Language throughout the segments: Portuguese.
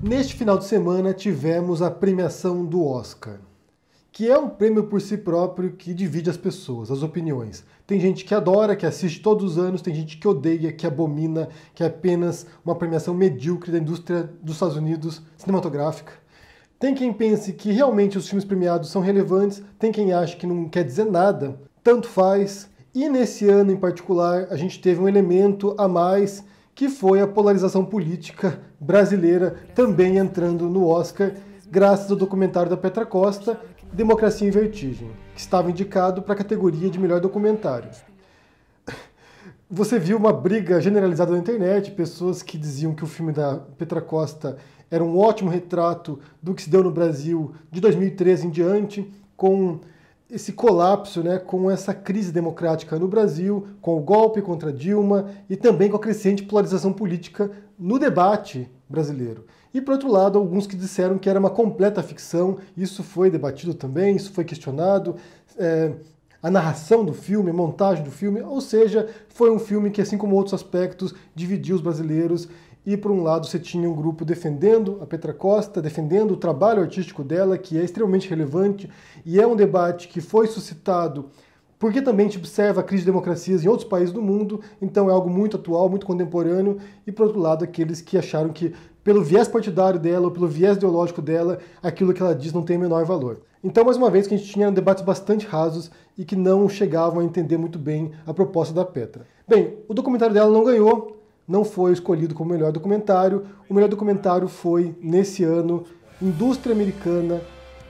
Neste final de semana tivemos a premiação do Oscar, que é um prêmio por si próprio que divide as pessoas, as opiniões. Tem gente que adora, que assiste todos os anos, tem gente que odeia, que abomina, que é apenas uma premiação medíocre da indústria dos Estados Unidos cinematográfica. Tem quem pense que realmente os filmes premiados são relevantes, tem quem acha que não quer dizer nada, tanto faz. E nesse ano em particular a gente teve um elemento a mais, que foi a polarização política brasileira também entrando no Oscar, graças ao documentário da Petra Costa, Democracia em Vertigem, que estava indicado para a categoria de melhor documentário. Você viu uma briga generalizada na internet, pessoas que diziam que o filme da Petra Costa era um ótimo retrato do que se deu no Brasil de 2013 em diante, com esse colapso, né, com essa crise democrática no Brasil, com o golpe contra Dilma e também com a crescente polarização política no debate brasileiro. E, por outro lado, alguns que disseram que era uma completa ficção, isso foi debatido também, isso foi questionado, a narração do filme, a montagem do filme, ou seja, foi um filme que, assim como outros aspectos, dividiu os brasileiros. E, por um lado, você tinha um grupo defendendo a Petra Costa, defendendo o trabalho artístico dela, que é extremamente relevante, e é um debate que foi suscitado porque também a gente observa a crise de democracias em outros países do mundo, então é algo muito atual, muito contemporâneo, e, por outro lado, aqueles que acharam que, pelo viés partidário dela, ou pelo viés ideológico dela, aquilo que ela diz não tem o menor valor. Então, mais uma vez, que a gente tinha debates bastante rasos e que não chegavam a entender muito bem a proposta da Petra. Bem, o documentário dela não ganhou, não foi escolhido como melhor documentário. O melhor documentário foi, nesse ano, Indústria Americana.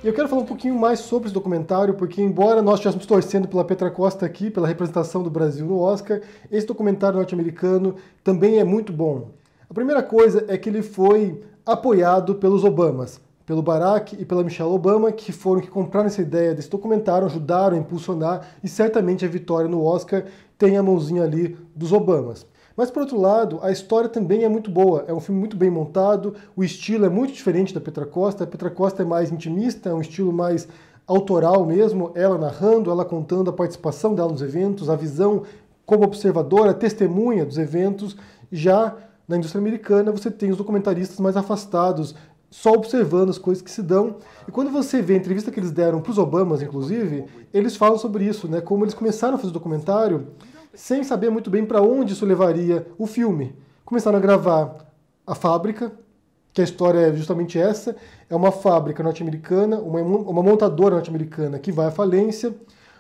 E eu quero falar um pouquinho mais sobre esse documentário, porque embora nós estivéssemos torcendo pela Petra Costa aqui, pela representação do Brasil no Oscar, esse documentário norte-americano também é muito bom. A primeira coisa é que ele foi apoiado pelos Obamas, pelo Barack e pela Michelle Obama, que foram que compraram essa ideia desse documentário, ajudaram a impulsionar, e certamente a vitória no Oscar tem a mãozinha ali dos Obamas. Mas, por outro lado, a história também é muito boa, é um filme muito bem montado, o estilo é muito diferente da Petra Costa, a Petra Costa é mais intimista, é um estilo mais autoral mesmo, ela narrando, ela contando a participação dela nos eventos, a visão como observadora, testemunha dos eventos. Já na indústria americana você tem os documentaristas mais afastados, só observando as coisas que se dão. E quando você vê a entrevista que eles deram para os Obamas, inclusive, eles falam sobre isso, né? Como eles começaram a fazer o documentário sem saber muito bem para onde isso levaria o filme. Começaram a gravar a fábrica, que a história é justamente essa, é uma fábrica norte-americana, uma montadora norte-americana que vai à falência.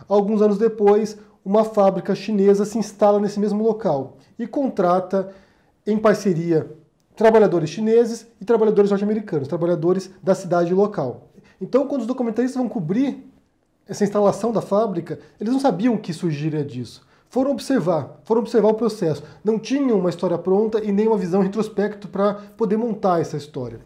Alguns anos depois, uma fábrica chinesa se instala nesse mesmo local e contrata, em parceria, trabalhadores chineses e trabalhadores norte-americanos, trabalhadores da cidade local. Então, quando os documentaristas vão cobrir essa instalação da fábrica, eles não sabiam que surgiria disso. Foram observar o processo. Não tinham uma história pronta e nem uma visão retrospecto para poder montar essa história.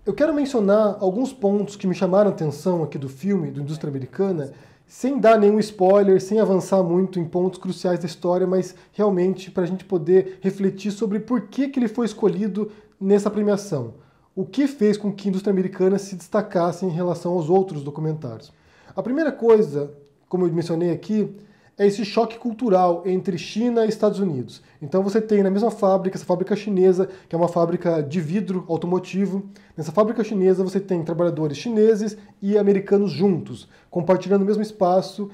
Eu quero mencionar alguns pontos que me chamaram a atenção aqui do filme, do Indústria Americana, sem dar nenhum spoiler, sem avançar muito em pontos cruciais da história, mas realmente para a gente poder refletir sobre por que ele foi escolhido nessa premiação. O que fez com que a Indústria Americana se destacasse em relação aos outros documentários. A primeira coisa, como eu mencionei aqui, é esse choque cultural entre China e Estados Unidos. Então você tem na mesma fábrica, essa fábrica chinesa, que é uma fábrica de vidro automotivo. Nessa fábrica chinesa você tem trabalhadores chineses e americanos juntos, compartilhando o mesmo espaço.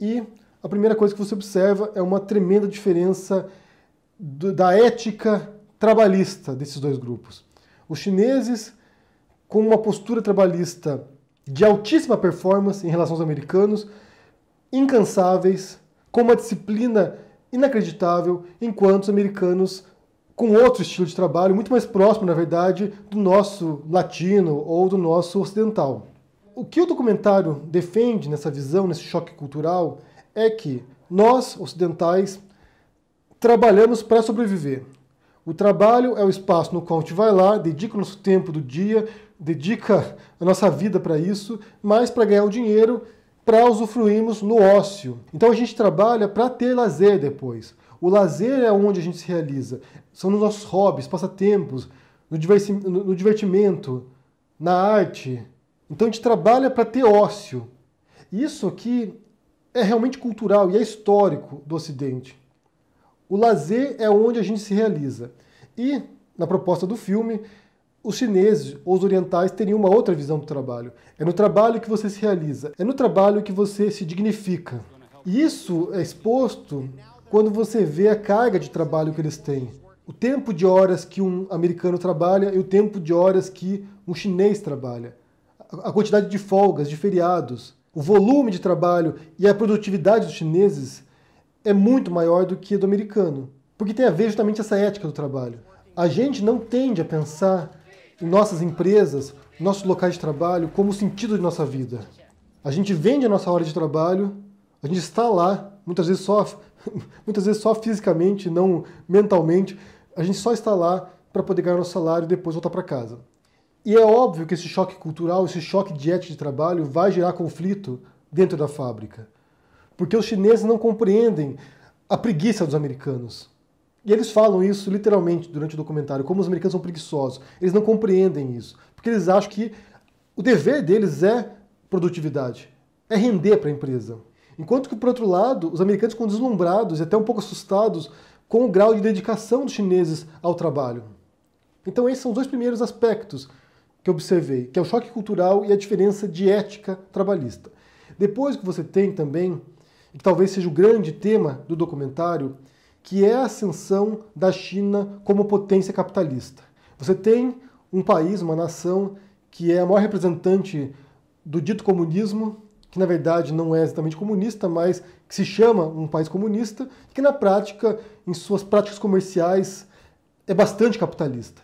E a primeira coisa que você observa é uma tremenda diferença da ética trabalhista desses dois grupos. Os chineses, com uma postura trabalhista de altíssima performance em relação aos americanos, incansáveis, com uma disciplina inacreditável, enquanto os americanos com outro estilo de trabalho, muito mais próximo, na verdade, do nosso latino ou do nosso ocidental. O que o documentário defende nessa visão, nesse choque cultural, é que nós, ocidentais, trabalhamos para sobreviver. O trabalho é o espaço no qual a gente vai lá, dedica o nosso tempo do dia, dedica a nossa vida para isso, mas para ganhar o dinheiro, para usufruirmos no ócio. Então a gente trabalha para ter lazer depois. O lazer é onde a gente se realiza. São nos nossos hobbies, passatempos, no divertimento, na arte. Então a gente trabalha para ter ócio. Isso aqui é realmente cultural e é histórico do Ocidente. O lazer é onde a gente se realiza. E, na proposta do filme, os chineses ou os orientais teriam uma outra visão do trabalho. É no trabalho que você se realiza, é no trabalho que você se dignifica. E isso é exposto quando você vê a carga de trabalho que eles têm. O tempo de horas que um americano trabalha e o tempo de horas que um chinês trabalha. A quantidade de folgas, de feriados, o volume de trabalho e a produtividade dos chineses é muito maior do que a do americano. Porque tem a ver justamente essa ética do trabalho. A gente não tende a pensar em nossas empresas, nossos locais de trabalho, como o sentido de nossa vida. A gente vende a nossa hora de trabalho, a gente está lá, muitas vezes só fisicamente, não mentalmente, a gente só está lá para poder ganhar nosso salário e depois voltar para casa. E é óbvio que esse choque cultural, esse choque de ética de trabalho vai gerar conflito dentro da fábrica. Porque os chineses não compreendem a preguiça dos americanos. E eles falam isso literalmente durante o documentário, como os americanos são preguiçosos. Eles não compreendem isso, porque eles acham que o dever deles é produtividade, é render para a empresa. Enquanto que, por outro lado, os americanos ficam deslumbrados e até um pouco assustados com o grau de dedicação dos chineses ao trabalho. Então esses são os dois primeiros aspectos que eu observei, que é o choque cultural e a diferença de ética trabalhista. Depois que você tem também, e que talvez seja o grande tema do documentário, que é a ascensão da China como potência capitalista. Você tem um país, uma nação, que é a maior representante do dito comunismo, que na verdade não é exatamente comunista, mas que se chama um país comunista, que na prática, em suas práticas comerciais, é bastante capitalista.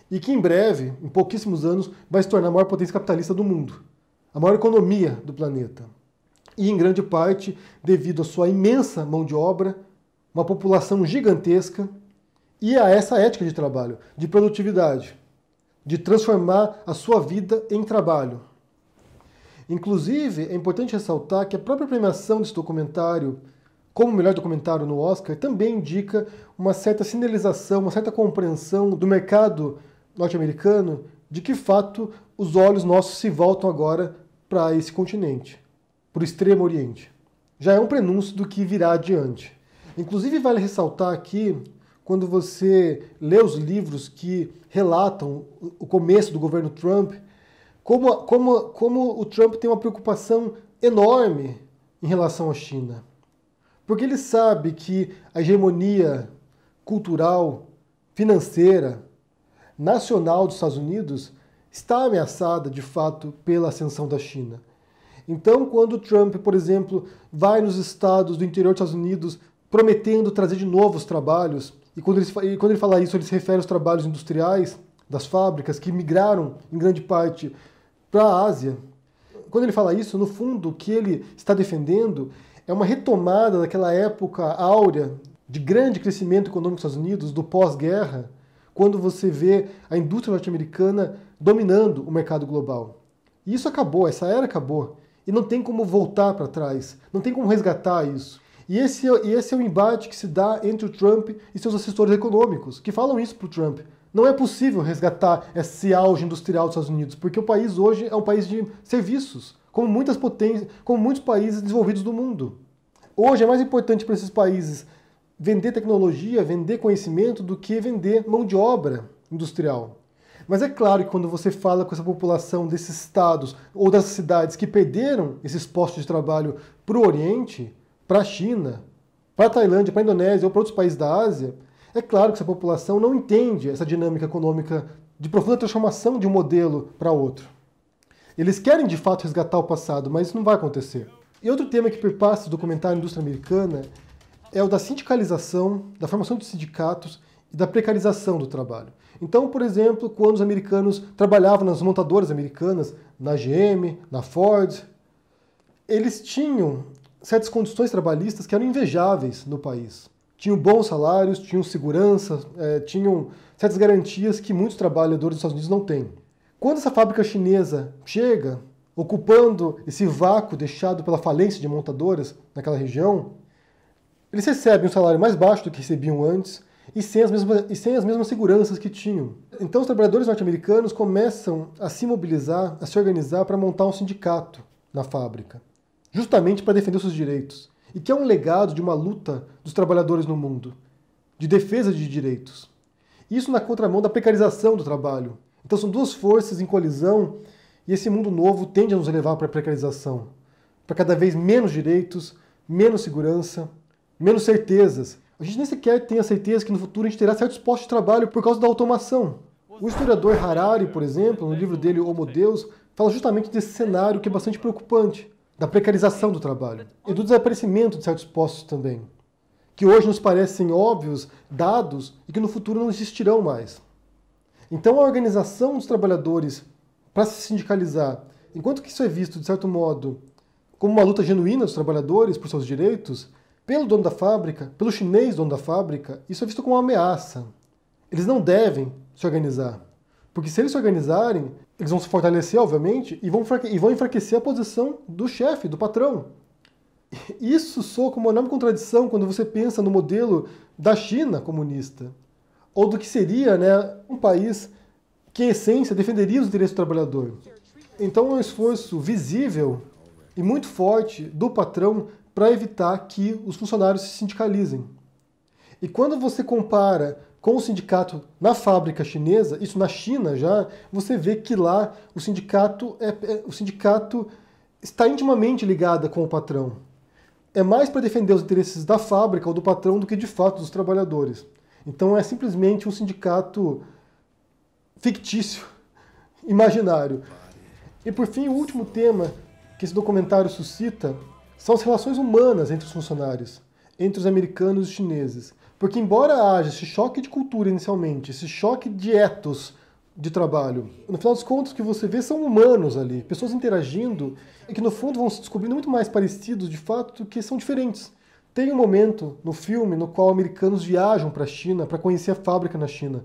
E que em breve, em pouquíssimos anos, vai se tornar a maior potência capitalista do mundo, a maior economia do planeta. E em grande parte devido à sua imensa mão de obra, uma população gigantesca e a essa ética de trabalho, de produtividade, de transformar a sua vida em trabalho. Inclusive, é importante ressaltar que a própria premiação desse documentário, como melhor documentário no Oscar, também indica uma certa sinalização, uma certa compreensão do mercado norte-americano de que, fato, os olhos nossos se voltam agora para esse continente, para o Extremo Oriente. Já é um prenúncio do que virá adiante. Inclusive, vale ressaltar aqui, quando você lê os livros que relatam o começo do governo Trump, como o Trump tem uma preocupação enorme em relação à China. Porque ele sabe que a hegemonia cultural, financeira, nacional dos Estados Unidos está ameaçada, de fato, pela ascensão da China. Então, quando o Trump, por exemplo, vai nos estados do interior dos Estados Unidos prometendo trazer de novo os trabalhos, e quando ele fala isso, ele se refere aos trabalhos industriais das fábricas que migraram, em grande parte, para a Ásia. Quando ele fala isso, no fundo, o que ele está defendendo é uma retomada daquela época áurea de grande crescimento econômico dos Estados Unidos, do pós-guerra, quando você vê a indústria norte-americana dominando o mercado global. E isso acabou, essa era acabou. E não tem como voltar para trás, não tem como resgatar isso. E esse é o embate que se dá entre o Trump e seus assessores econômicos, que falam isso para o Trump. Não é possível resgatar esse auge industrial dos Estados Unidos, porque o país hoje é um país de serviços, como muitas potências, como muitos países desenvolvidos do mundo. Hoje é mais importante para esses países vender tecnologia, vender conhecimento, do que vender mão de obra industrial. Mas é claro que quando você fala com essa população desses estados ou dessas cidades que perderam esses postos de trabalho para o Oriente, para a China, para a Tailândia, para a Indonésia ou para outros países da Ásia, é claro que essa população não entende essa dinâmica econômica de profunda transformação de um modelo para outro. Eles querem de fato resgatar o passado, mas isso não vai acontecer. E outro tema que perpassa o documentário Indústria Americana é o da sindicalização, da formação de sindicatos e da precarização do trabalho. Então, por exemplo, quando os americanos trabalhavam nas montadoras americanas, na GM, na Ford, eles tinham certas condições trabalhistas que eram invejáveis no país. Tinham bons salários, tinham segurança, tinham certas garantias que muitos trabalhadores dos Estados Unidos não têm. Quando essa fábrica chinesa chega, ocupando esse vácuo deixado pela falência de montadoras naquela região, eles recebem um salário mais baixo do que recebiam antes e sem as mesmas seguranças que tinham. Então os trabalhadores norte-americanos começam a se mobilizar, a se organizar para montar um sindicato na fábrica, justamente para defender os seus direitos. E que é um legado de uma luta dos trabalhadores no mundo, de defesa de direitos. Isso na contramão da precarização do trabalho. Então são duas forças em colisão e esse mundo novo tende a nos levar para a precarização, para cada vez menos direitos, menos segurança, menos certezas. A gente nem sequer tem a certeza que no futuro a gente terá certos postos de trabalho por causa da automação. O historiador Harari, por exemplo, no livro dele Homo Deus, fala justamente desse cenário que é bastante preocupante, da precarização do trabalho e do desaparecimento de certos postos também, que hoje nos parecem óbvios, dados, e que no futuro não existirão mais. Então a organização dos trabalhadores para se sindicalizar, enquanto que isso é visto, de certo modo, como uma luta genuína dos trabalhadores por seus direitos, pelo dono da fábrica, pelo chinês dono da fábrica, isso é visto como uma ameaça. Eles não devem se organizar. Porque se eles se organizarem, eles vão se fortalecer, obviamente, e vão enfraquecer a posição do chefe, do patrão. Isso soa como uma enorme contradição quando você pensa no modelo da China comunista, ou do que seria, né, um país que, em essência, defenderia os direitos do trabalhador. Então é um esforço visível e muito forte do patrão para evitar que os funcionários se sindicalizem. E quando você compara com o sindicato na fábrica chinesa, isso na China já, você vê que lá o sindicato está intimamente ligado com o patrão. É mais para defender os interesses da fábrica ou do patrão do que de fato dos trabalhadores. Então é simplesmente um sindicato fictício, imaginário. E por fim, o último tema que esse documentário suscita são as relações humanas entre os funcionários, entre os americanos e os chineses. Porque embora haja esse choque de cultura inicialmente, esse choque de ethos de trabalho, no final dos contos o que você vê são humanos ali, pessoas interagindo e que no fundo vão se descobrindo muito mais parecidos de fato do que são diferentes. Tem um momento no filme no qual americanos viajam para a China para conhecer a fábrica na China.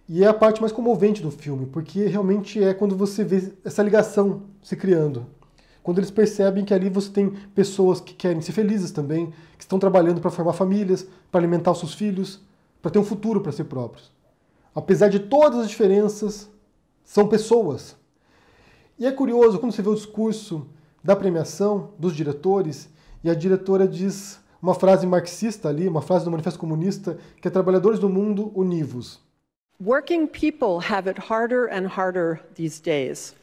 E é a parte mais comovente do filme, porque realmente é quando você vê essa ligação se criando. Quando eles percebem que ali você tem pessoas que querem ser felizes também, que estão trabalhando para formar famílias, para alimentar os seus filhos, para ter um futuro para si próprios. Apesar de todas as diferenças, são pessoas. E é curioso quando você vê o discurso da premiação dos diretores, e a diretora diz uma frase marxista ali, uma frase do Manifesto Comunista, que é trabalhadores do mundo, univos. Working people have it harder and harder these days.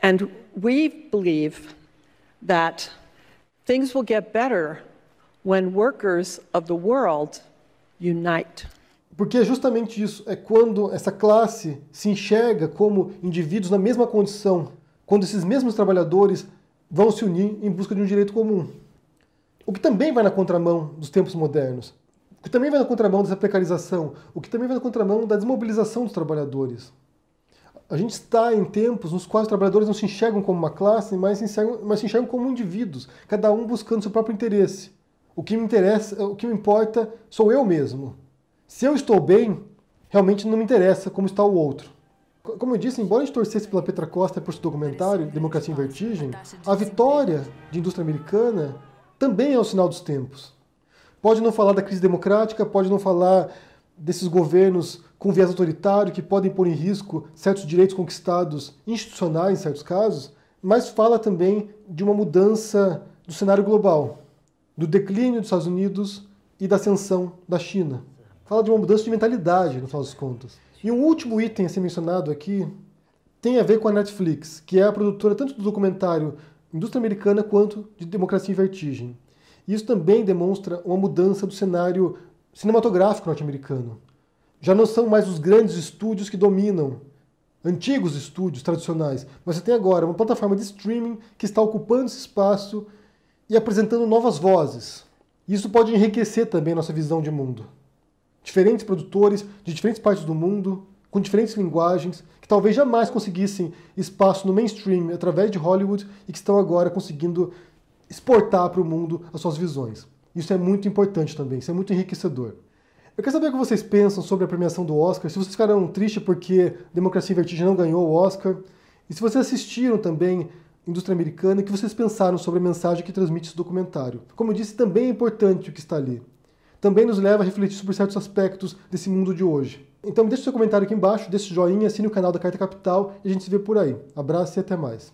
And we believe that things will get better when workers of the world unite. Porque é justamente isso, é quando essa classe se enxerga como indivíduos na mesma condição, quando esses mesmos trabalhadores vão se unir em busca de um direito comum. O que também vai na contramão dos tempos modernos, o que também vai na contramão dessa precarização, o que também vai na contramão da desmobilização dos trabalhadores. A gente está em tempos nos quais os trabalhadores não se enxergam como uma classe, mas se enxergam como indivíduos, cada um buscando seu próprio interesse. O que me interessa, o que me importa sou eu mesmo. Se eu estou bem, realmente não me interessa como está o outro. Como eu disse, embora a gente torcesse pela Petra Costa e por seu documentário, Democracia em Vertigem, a vitória de indústria americana também é o sinal dos tempos. Pode não falar da crise democrática, pode não falar desses governos com viés autoritário que podem pôr em risco certos direitos conquistados institucionais em certos casos, mas fala também de uma mudança do cenário global, do declínio dos Estados Unidos e da ascensão da China. Fala de uma mudança de mentalidade, no final das contas. E um último item a ser mencionado aqui tem a ver com a Netflix, que é a produtora tanto do documentário Indústria Americana quanto de Democracia em Vertigem. E isso também demonstra uma mudança do cenário cinematográfico norte-americano. Já não são mais os grandes estúdios que dominam, antigos estúdios tradicionais, mas você tem agora uma plataforma de streaming que está ocupando esse espaço e apresentando novas vozes. Isso pode enriquecer também a nossa visão de mundo. Diferentes produtores de diferentes partes do mundo, com diferentes linguagens, que talvez jamais conseguissem espaço no mainstream através de Hollywood e que estão agora conseguindo exportar para o mundo as suas visões. Isso é muito importante também, isso é muito enriquecedor. Eu quero saber o que vocês pensam sobre a premiação do Oscar, se vocês ficaram tristes porque Democracia em Vertigem não ganhou o Oscar, e se vocês assistiram também Indústria Americana, o que vocês pensaram sobre a mensagem que transmite esse documentário. Como eu disse, também é importante o que está ali. Também nos leva a refletir sobre certos aspectos desse mundo de hoje. Então deixe seu comentário aqui embaixo, deixe o joinha, assine o canal da Carta Capital e a gente se vê por aí. Abraço e até mais.